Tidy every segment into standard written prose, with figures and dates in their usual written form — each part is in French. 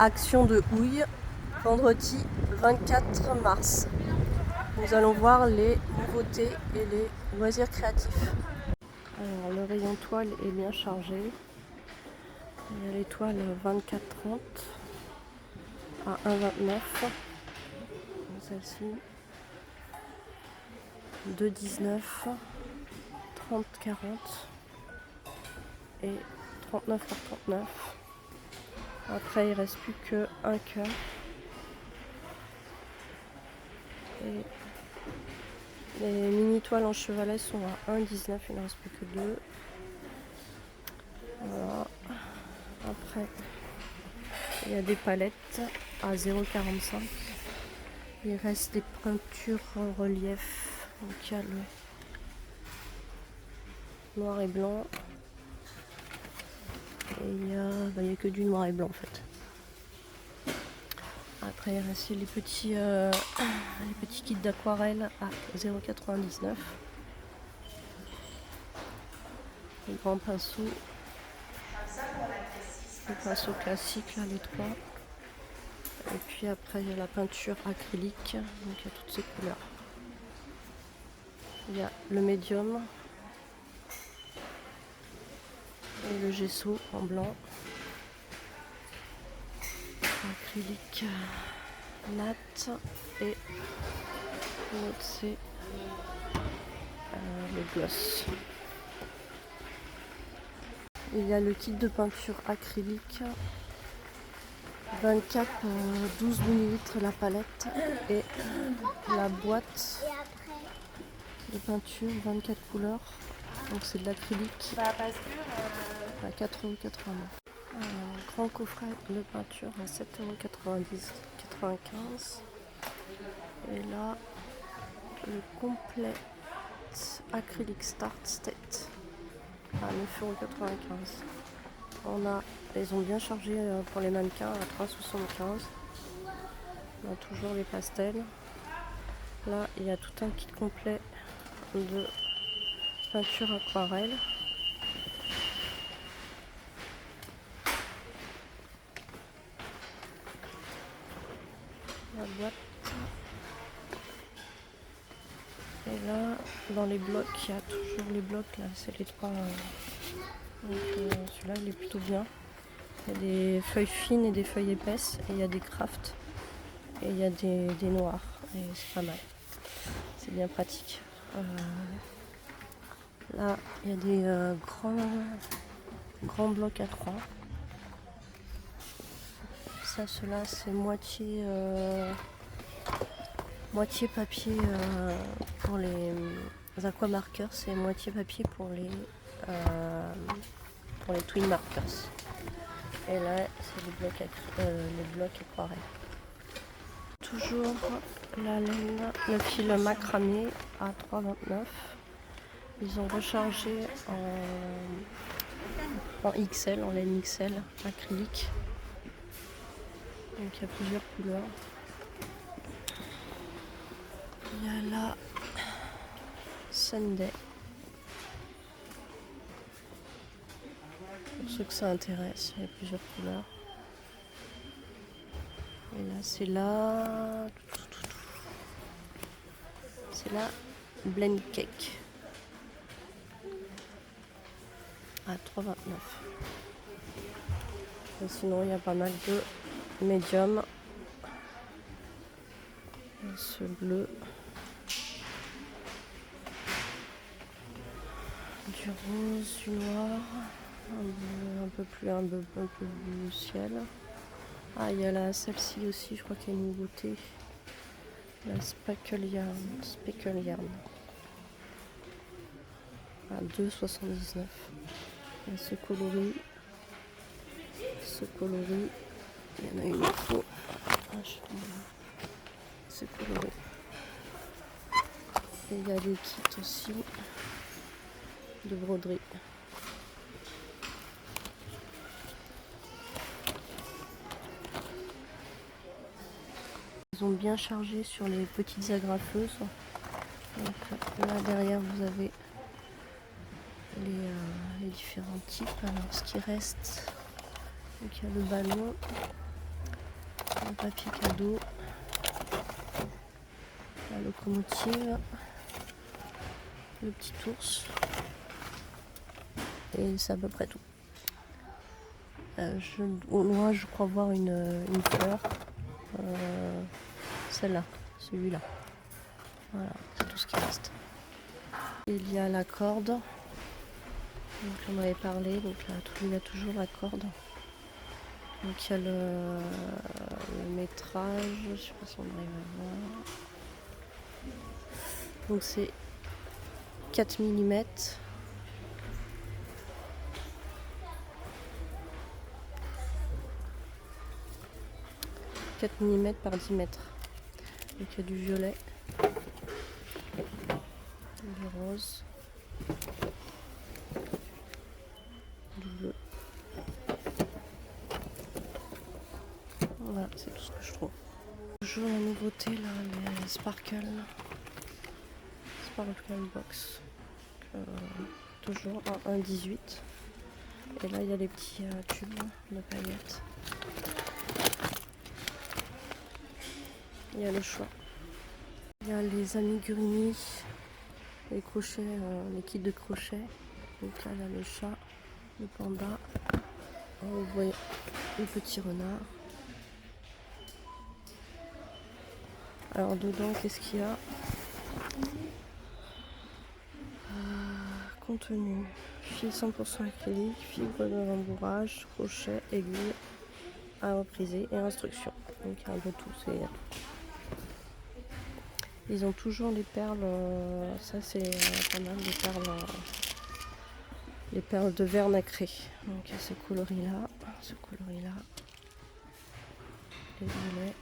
Action de houille, vendredi 24 mars. Nous allons voir les nouveautés et les loisirs créatifs. Alors, le rayon toile est bien chargé. Il y a les toiles 24-30 à 1,29. Celle-ci 2,19, 30-40 et 39 par 39. Après, il ne reste plus qu'un cœur. Et les mini toiles en chevalet sont à 1,19, il ne reste plus que 2. Voilà. Après, il y a des palettes à 0,45. Il reste des peintures en relief. Donc il y a le noir et blanc. Et il y a que du noir et blanc en fait. Après, il reste les petits kits d'aquarelle à 0,99. Les grands pinceaux. Les pinceaux classiques, là, les trois. Et puis après, il y a la peinture acrylique. Donc il y a toutes ces couleurs. Il y a le médium. Et le gesso en blanc. Acrylique mat. Et l'autre, c'est le gloss. Il y a le kit de peinture acrylique 24 12 ml la palette et la boîte de peinture 24 couleurs. Donc c'est de l'acrylique à 4,89 €. Un grand coffret de peinture à 7,95 €. Et là, le complet acrylique Start State à 9,95 €. Ils ont bien chargé pour les mannequins à 3,75 €. On a toujours les pastels. Là, il y a tout un kit complet de peinture aquarelle. La boîte. Et là, dans les blocs, il y a toujours les blocs. Là, c'est les trois. Donc celui-là, il est plutôt bien. Il y a des feuilles fines et des feuilles épaisses. Et il y a des crafts. Et il y a des noirs. Et c'est pas mal. C'est bien pratique. Là, il y a des grands blocs à 3. Ça, ceux-là, c'est moitié papier pour les aquamarkers et moitié papier pour les twin markers. Et là, c'est les blocs aquarelles. Toujours la laine, le fil macramé à 3,29 €. Ils ont rechargé en XL, en laine XL acrylique. Donc il y a plusieurs couleurs. Il y a la Sunday. Pour ceux que ça intéresse, il y a plusieurs couleurs. Et là, c'est la Blend Cake à 3,29 €. Et sinon, il y a pas mal de médium. Ce bleu. Du rose, du noir. Un peu bleu ciel. Ah, il y a celle-ci aussi, je crois qu'il y a une nouveauté. La Speckle Yarn. À 2,79 €. Il y a ce coloris. Il y en a une autre. Ce coloris. Et il y a des kits aussi de broderie. Ils ont bien chargé sur les petites agrafeuses. Donc là derrière vous avez les différents types. Alors ce qui reste, donc il y a le ballon, Un papier cadeau. La locomotive. Le petit ours. Et c'est à peu près tout. Au loin, je crois voir une fleur. Celle-là, celui-là. Voilà, c'est tout ce qui reste. Il y a la corde. Donc on avait parlé, donc là, il y a toujours la corde. Donc il y a le métrage, je ne sais pas si on arrive à voir. Donc c'est 4 mm. Par 10 mètres. Donc il y a du violet, du rose, du bleu. Voilà, c'est tout ce que je trouve. Toujours la nouveauté là, les Sparkle Box. Toujours en 1,18. Et là il y a les petits tubes de paillettes. Il y a le choix. Il y a les amigurumis, les crochets, les kits de crochets. Donc là, il y a le chat, le panda. Vous voyez le petit renard. Alors dedans, qu'est-ce qu'il y a? Contenu. Fil 100% acrylique, fibre de rembourrage, crochet, aiguille à repriser et instructions. Donc il y a un peu tout. Ils ont toujours les perles, ça c'est pas mal, les perles de verre nacré. Donc il y a ce coloris là, les violets,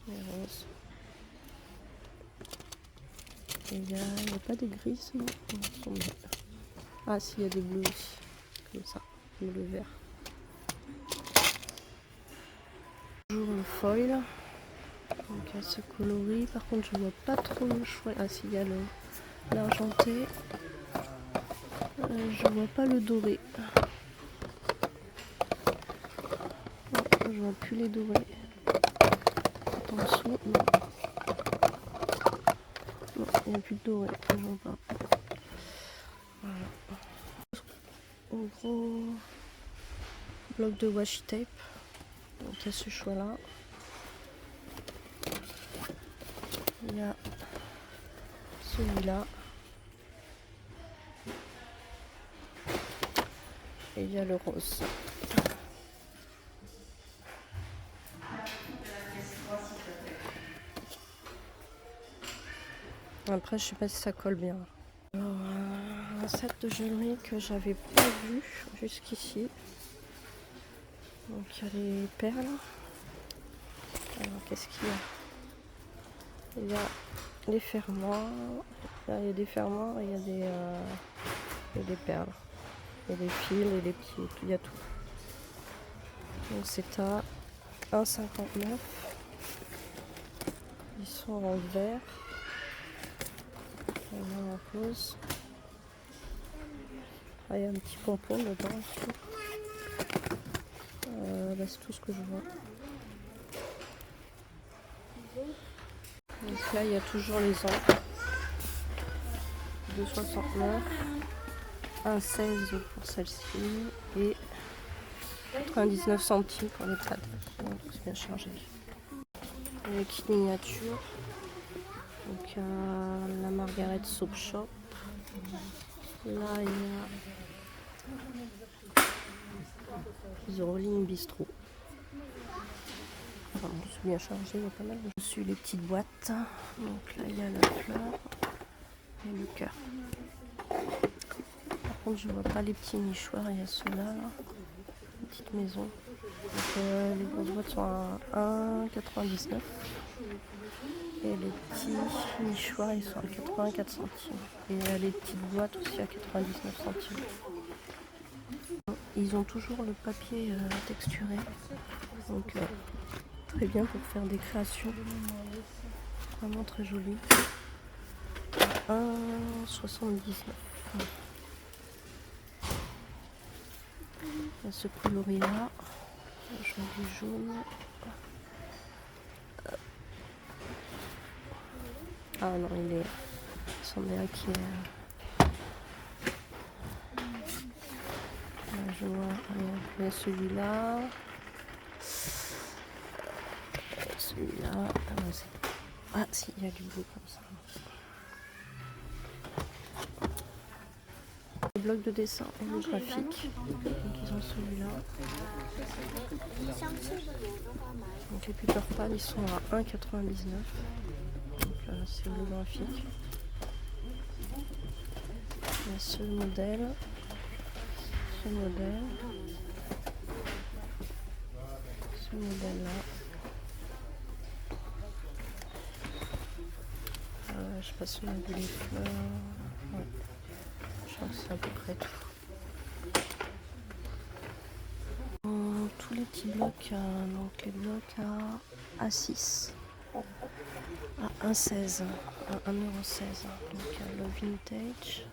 les roses. Et il n'y a pas des gris, non, ah si, il y a des bleus aussi, comme ça, bleu vert. Toujours le foil. Donc il y a ce coloris, par contre je vois pas trop le choix. Ah si, il y a l'argenté. Je vois pas le doré. Non, je vois plus les dorés. En dessous, non. Non, il n'y a plus de doré, je vois pas. Voilà. Un gros bloc de washi tape. Donc il y a ce choix là. Il y a celui-là. Et il y a le rose. Après, je sais pas si ça colle bien. Alors, un set de joaillerie que j'avais pas vu jusqu'ici. Donc il y a les perles. Alors qu'est-ce qu'il y a? Il y a les fermoirs. Là, il y a des fermoirs et il y a des perles. Et des fils et des petits. Il y a tout. Donc c'est à 1,59. Ils sont en vert. On en pose. Ah, il y a un petit pompon dedans aussi. C'est tout ce que je vois. Donc là il y a toujours les encres. 2,69. 1,16 pour celle-ci. Et 99 centimes pour les pads. Donc c'est bien chargé. Les kits miniatures. Donc la Margaret Soap Shop. Là il y a The Rolling Bistro. Enfin, bon, c'est bien chargé, il y a pas mal. Je suis les petites boîtes. Donc là il y a la fleur et le cœur. Par contre je vois pas les petits nichoirs, il y a ceux-là. Là. Une petite maison. Donc, les grosses boîtes sont à 1,99. Et les petits nichoirs ils sont à 84 centimes. Et les petites boîtes aussi à 99 centimes. Ils ont toujours le papier texturé. Donc très bien pour faire des créations. Vraiment très joli. 1,79. Il y a ce coloris là. Je vois du jaune. Ah non, il est... C'en est un qui est... Je vois, il y a celui-là. Celui-là. Ah si, il y a du bleu comme ça. Les blocs de dessin holographiques. Donc ils ont celui-là. Donc les Peter Pan ils sont à 1,99. Donc c'est holographique. Il y a ce modèle. Ce modèle. Ce modèle-là. Je sais pas si on a vu les fleurs. Ouais. Je crois que c'est à peu près tout. Tous les petits blocs, donc les blocs à A6, à 1,16, à 1,16 €. Donc le vintage,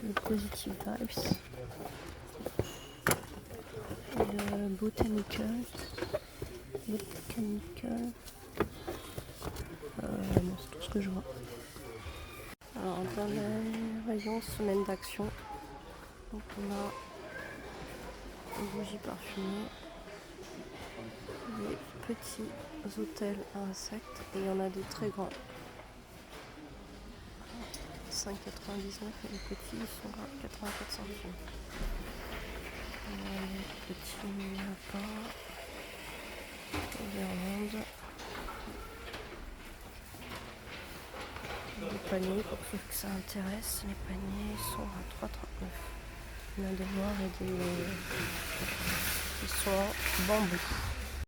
le positive vibes, le botanical. Bon, c'est tout ce que je vois. Alors dans les rayons semaine d'action, donc on a des bougies parfumées, des petits hôtels à insectes et il y en a des très grands. 5,99 et les petits ils sont à 84 centimes. On a les petits lapins, les guirlandes, les paniers pour ceux que ça intéresse. Les paniers sont à 3,39. Il y en a des noirs et des... Ils sont en bambou.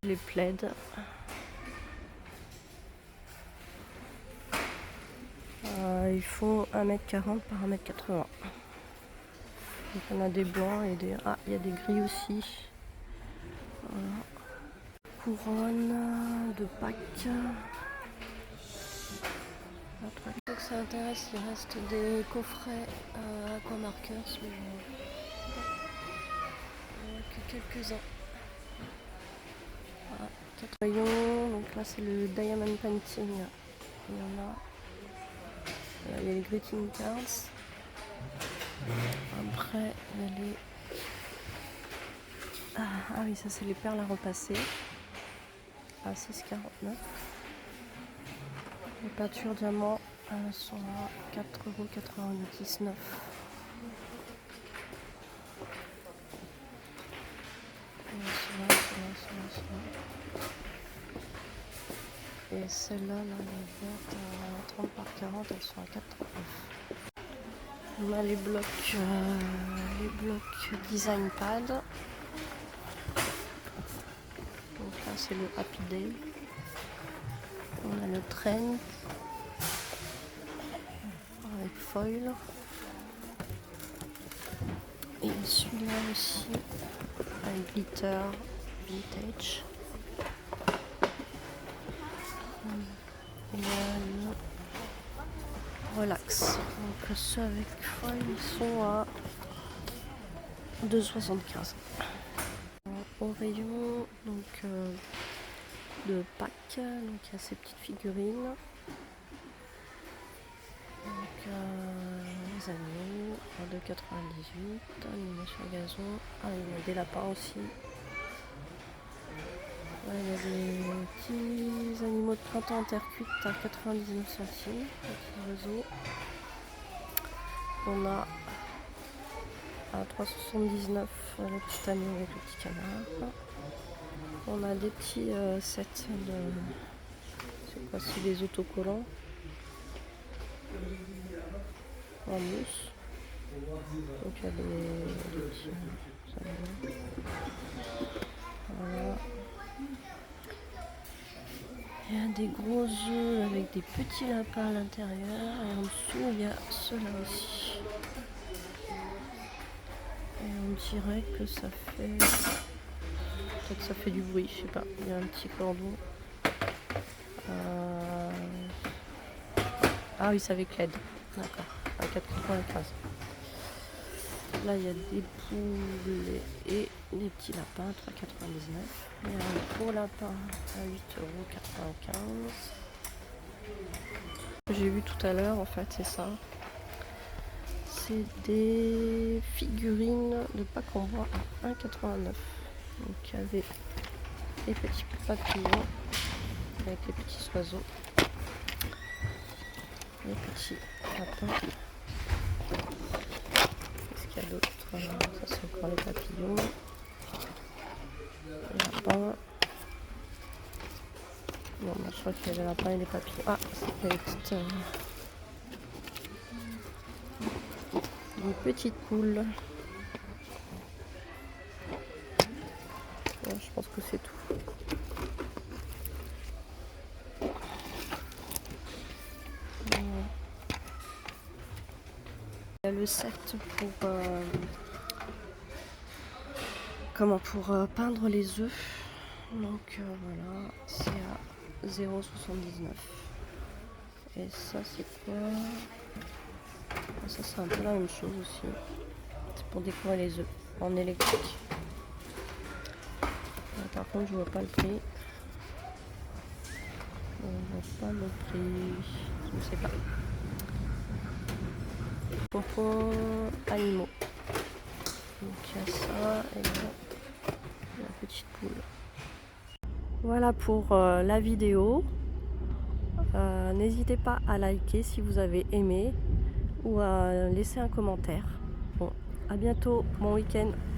Les plaids. Ils font 1,40 m par 1,80 m. Donc on a des blancs et des... Ah, il y a des gris aussi. Voilà. Couronne de Pâques. Donc ça intéresse, il reste des coffrets Aquamarkers, mais il n'y a que quelques-uns. Voilà, 4 rayons, donc là c'est le Diamond Painting. Il y en a. Il y a les greeting cards. Après, il y a les... Ah oui, ça c'est les perles à repasser. À 6,49. Les peintures diamants sont à 4,99 €. Et celle-là, là, les vertes à 30 par 40, elles sont à 4,39 €. On a les blocs design pad. Donc là c'est le Happy Day. On a le Trend avec foil. Et celui-là aussi avec glitter vintage. Et là, le relax. Donc ceux avec foil ils sont à 2,75 €. Au rayon donc de Pâques, donc il y a ces petites figurines. Donc les animaux à 2,98 €, animation gazon. Ah il y a des lapins aussi. Là, il y a des petits animaux de printemps en terre cuite à 99 centimes, petits oiseaux. On a à 3,79 € le petit agneau avec le petit canard. On a des petits sets de... C'est quoi? C'est des autocollants en mousse. Donc il y a des petits... Voilà. Il y a des gros œufs avec des petits lapins à l'intérieur. Et en dessous, il y a ceux-là aussi. Et on dirait que ça fait... Peut-être que ça fait du bruit, je sais pas. Il y a un petit cordon. Ah oui, c'est avec l'aide. D'accord. À 4,95 €. Là, il y a des poules et des petits lapins, 3,99. Il y a un gros lapin à 8,95 €. J'ai vu tout à l'heure, en fait, c'est ça. C'est des figurines de Pâques en bois à 1,89 €. Donc, il y avait les petits papillons avec les petits oiseaux, les petits lapins. Qu'est-ce qu'il y a d'autre? Ça, c'est encore les papillons. Les lapins. Non, je crois qu'il y a les lapins et les papillons. Ah, c'est les petites. Une petite poule. Ouais, je pense que c'est tout. Il y a le set pour peindre les œufs. Donc voilà, c'est à 0,79 €. Et ça c'est quoi? Ça c'est un peu la même chose aussi. C'est pour décorer les œufs en électrique. Par contre je vois pas le prix. Je vois pas le prix. Je ne sais pas. Pompons animaux. Donc il y a ça et là, la petite poule. Voilà pour la vidéo. N'hésitez pas à liker si vous avez aimé ou à laisser un commentaire. Bon, à bientôt, bon week-end.